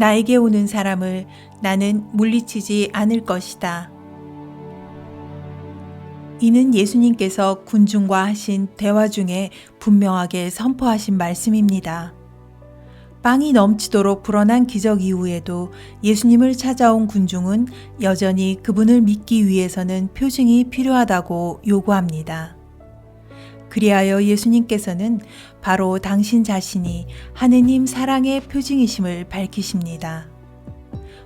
나에게 오는 사람을 나는 물리치지 않을 것이다. 이는 예수님께서 군중과 하신 대화 중에 분명하게 선포하신 말씀입니다. 빵이 넘치도록 불어난 기적 이후에도 예수님을 찾아온 군중은 여전히 그분을 믿기 위해서는 표징이 필요하다고 요구합니다. 그리하여 예수님께서는 바로 당신 자신이 하느님 사랑의 표징이심을 밝히십니다.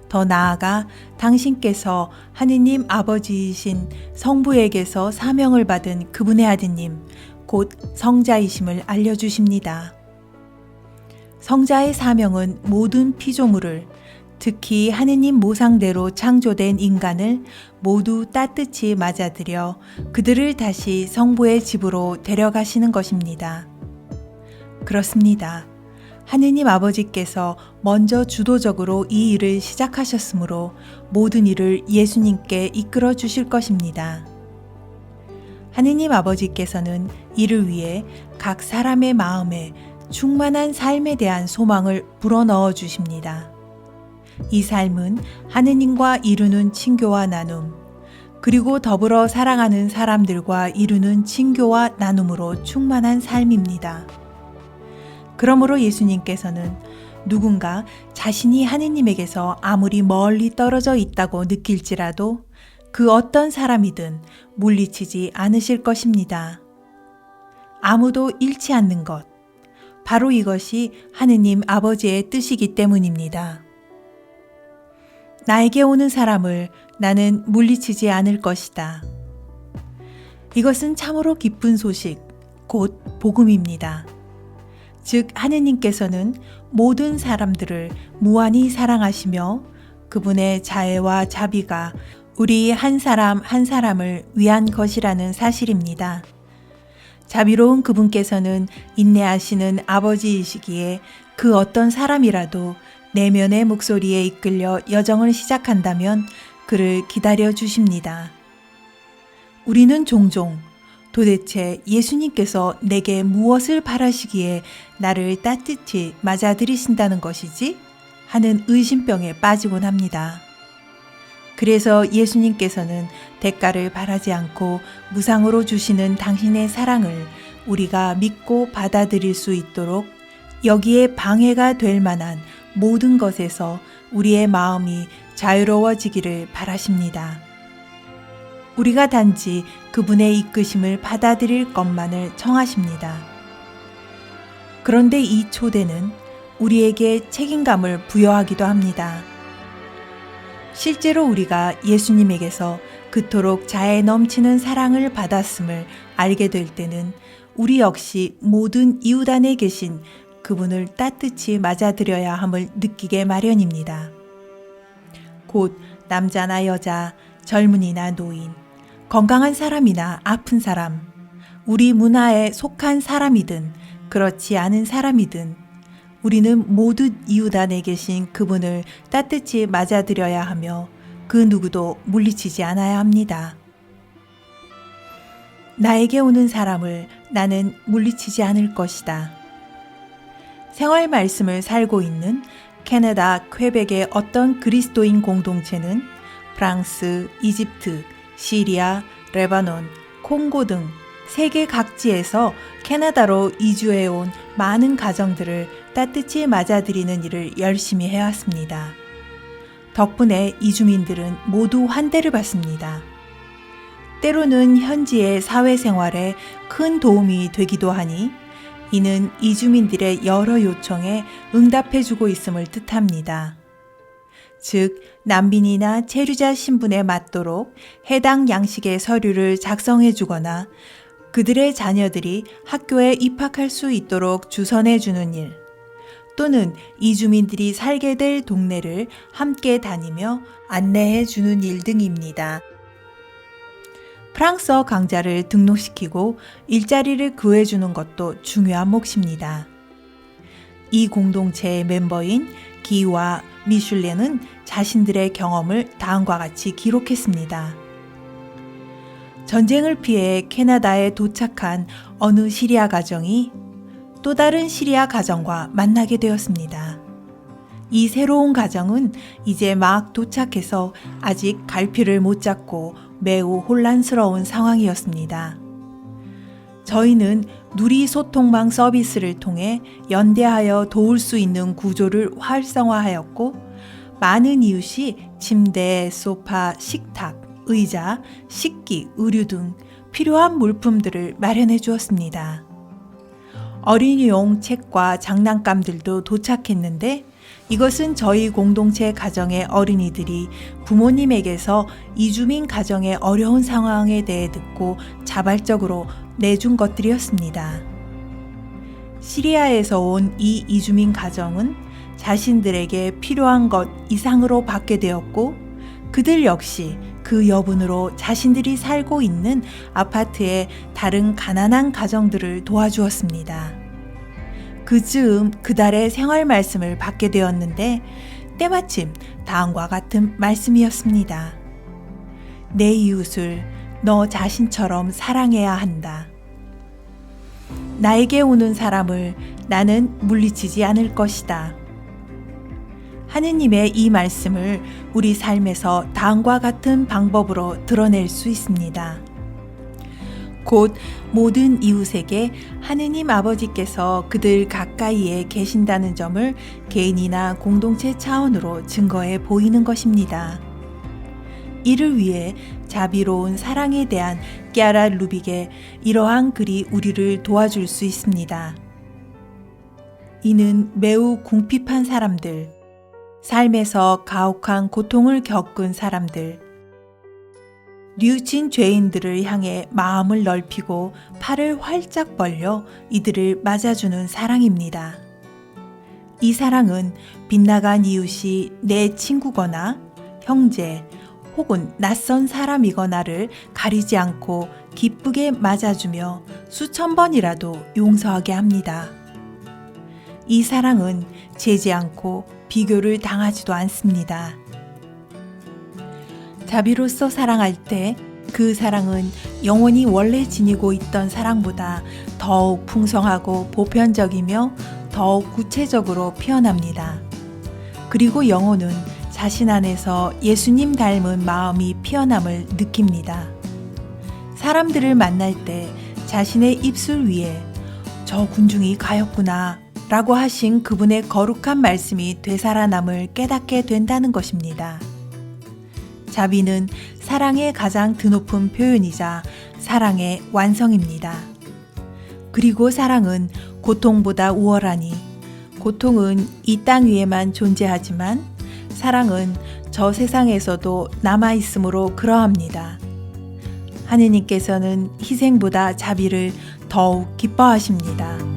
더 나아가 당신께서 하느님 아버지이신 성부에게서 사명을 받은 그분의 아드님, 곧 성자이심을 알려주십니다. 성자의 사명은 모든 피조물을, 특히 하느님 모상대로 창조된 인간을 모두 따뜻히 맞아들여 그들을 다시 성부의 집으로 데려가시는 것입니다. 그렇습니다. 하느님 아버지께서 먼저 주도적으로 이 일을 시작하셨으므로 모든 일을 예수님께 이끌어 주실 것입니다. 하느님 아버지께서는 이를 위해 각 사람의 마음에 충만한 삶에 대한 소망을 불어넣어 주십니다. 이 삶은 하느님과 이루는 친교와 나눔, 그리고 더불어 사랑하는 사람들과 이루는 친교와 나눔으로 충만한 삶입니다. 그러므로 예수님께서는 누군가 자신이 하느님에게서 아무리 멀리 떨어져 있다고 느낄지라도 그 어떤 사람이든 물리치지 않으실 것입니다. 아무도 잃지 않는 것, 바로 이것이 하느님 아버지의 뜻이기 때문입니다. 나에게 오는 사람을 나는 물리치지 않을 것이다. 이것은 참으로 기쁜 소식, 곧 복음입니다. 즉 하느님께서는 모든 사람들을 무한히 사랑하시며 그분의 자애와 자비가 우리 한 사람 한 사람을 위한 것이라는 사실입니다. 자비로운 그분께서는 인내하시는 아버지이시기에 그 어떤 사람이라도 내면의 목소리에 이끌려 여정을 시작한다면 그를 기다려 주십니다. 우리는 종종 도대체 예수님께서 내게 무엇을 바라시기에 나를 따뜻히 맞아들이신다는 것이지? 하는 의심병에 빠지곤 합니다. 그래서 예수님께서는 대가를 바라지 않고 무상으로 주시는 당신의 사랑을 우리가 믿고 받아들일 수 있도록 여기에 방해가 될 만한 모든 것에서 우리의 마음이 자유로워지기를 바라십니다. 우리가 단지 그분의 이끄심을 받아들일 것만을 청하십니다. 그런데 이 초대는 우리에게 책임감을 부여하기도 합니다. 실제로 우리가 예수님에게서 그토록 자애 넘치는 사랑을 받았음을 알게 될 때는 우리 역시 모든 이웃 안에 계신 그분을 따뜻히 맞아들여야 함을 느끼게 마련입니다. 곧 남자나 여자, 젊은이나 노인, 건강한 사람이나 아픈 사람, 우리 문화에 속한 사람이든 그렇지 않은 사람이든 우리는 모두 이웃 안에 계신 그분을 따뜻히 맞아들여야 하며 그 누구도 물리치지 않아야 합니다. 나에게 오는 사람을 나는 물리치지 않을 것이다. 생활 말씀을 살고 있는 캐나다 퀘벡의 어떤 그리스도인 공동체는 프랑스, 이집트, 시리아, 레바논, 콩고 등 세계 각지에서 캐나다로 이주해온 많은 가정들을 따뜻히 맞아들이는 일을 열심히 해왔습니다. 덕분에 이주민들은 모두 환대를 받습니다. 때로는 현지의 사회생활에 큰 도움이 되기도 하니 이는 이주민들의 여러 요청에 응답해주고 있음을 뜻합니다. 즉, 난민이나 체류자 신분에 맞도록 해당 양식의 서류를 작성해 주거나 그들의 자녀들이 학교에 입학할 수 있도록 주선해 주는 일, 또는 이주민들이 살게 될 동네를 함께 다니며 안내해 주는 일 등입니다. 프랑스어 강좌를 등록시키고 일자리를 구해 주는 것도 중요한 몫입니다. 이 공동체의 멤버인 기와 미슐레는 자신들의 경험을 다음과 같이 기록했습니다. 전쟁을 피해 캐나다에 도착한 어느 시리아 가정이 또 다른 시리아 가정과 만나게 되었습니다. 이 새로운 가정은 이제 막 도착해서 아직 갈피를 못 잡고 매우 혼란스러운 상황이었습니다. 저희는 누리 소통망 서비스를 통해 연대하여 도울 수 있는 구조를 활성화하였고, 많은 이웃이 침대, 소파, 식탁, 의자, 식기, 의류 등 필요한 물품들을 마련해 주었습니다. 어린이용 책과 장난감들도 도착했는데, 이것은 저희 공동체 가정의 어린이들이 부모님에게서 이주민 가정의 어려운 상황에 대해 듣고 자발적으로 내준 것들이었습니다. 시리아에서 온 이 이주민 가정은 자신들에게 필요한 것 이상으로 받게 되었고, 그들 역시 그 여분으로 자신들이 살고 있는 아파트의 다른 가난한 가정들을 도와주었습니다. 그 즈음 그달의 생활 말씀을 받게 되었는데, 때마침 다음과 같은 말씀이었습니다. 내 이웃을 너 자신처럼 사랑해야 한다. 나에게 오는 사람을 나는 물리치지 않을 것이다. 하느님의 이 말씀을 우리 삶에서 다음과 같은 방법으로 드러낼 수 있습니다. 곧 모든 이웃에게 하느님 아버지께서 그들 가까이에 계신다는 점을 개인이나 공동체 차원으로 증거해 보이는 것입니다. 이를 위해 자비로운 사랑에 대한 끼아라 루빅의 이러한 글이 우리를 도와줄 수 있습니다. 이는 매우 궁핍한 사람들, 삶에서 가혹한 고통을 겪은 사람들, 뉘우친 죄인들을 향해 마음을 넓히고 팔을 활짝 벌려 이들을 맞아주는 사랑입니다. 이 사랑은 빗나간 이웃이 내 친구거나 형제 혹은 낯선 사람이거나를 가리지 않고 기쁘게 맞아주며 수천 번이라도 용서하게 합니다. 이 사랑은 재지 않고 비교를 당하지도 않습니다. 자비로서 사랑할 때 그 사랑은 영원히 원래 지니고 있던 사랑보다 더욱 풍성하고 보편적이며 더욱 구체적으로 피어납니다. 그리고 영혼은 자신 안에서 예수님 닮은 마음이 피어남을 느낍니다. 사람들을 만날 때 자신의 입술 위에 저 군중이 가엾구나 라고 하신 그분의 거룩한 말씀이 되살아남을 깨닫게 된다는 것입니다. 자비는 사랑의 가장 드높은 표현이자 사랑의 완성입니다. 그리고 사랑은 고통보다 우월하니, 고통은 이 땅 위에만 존재하지만 사랑은 저 세상에서도 남아있으므로 그러합니다. 하느님께서는 희생보다 자비를 더욱 기뻐하십니다.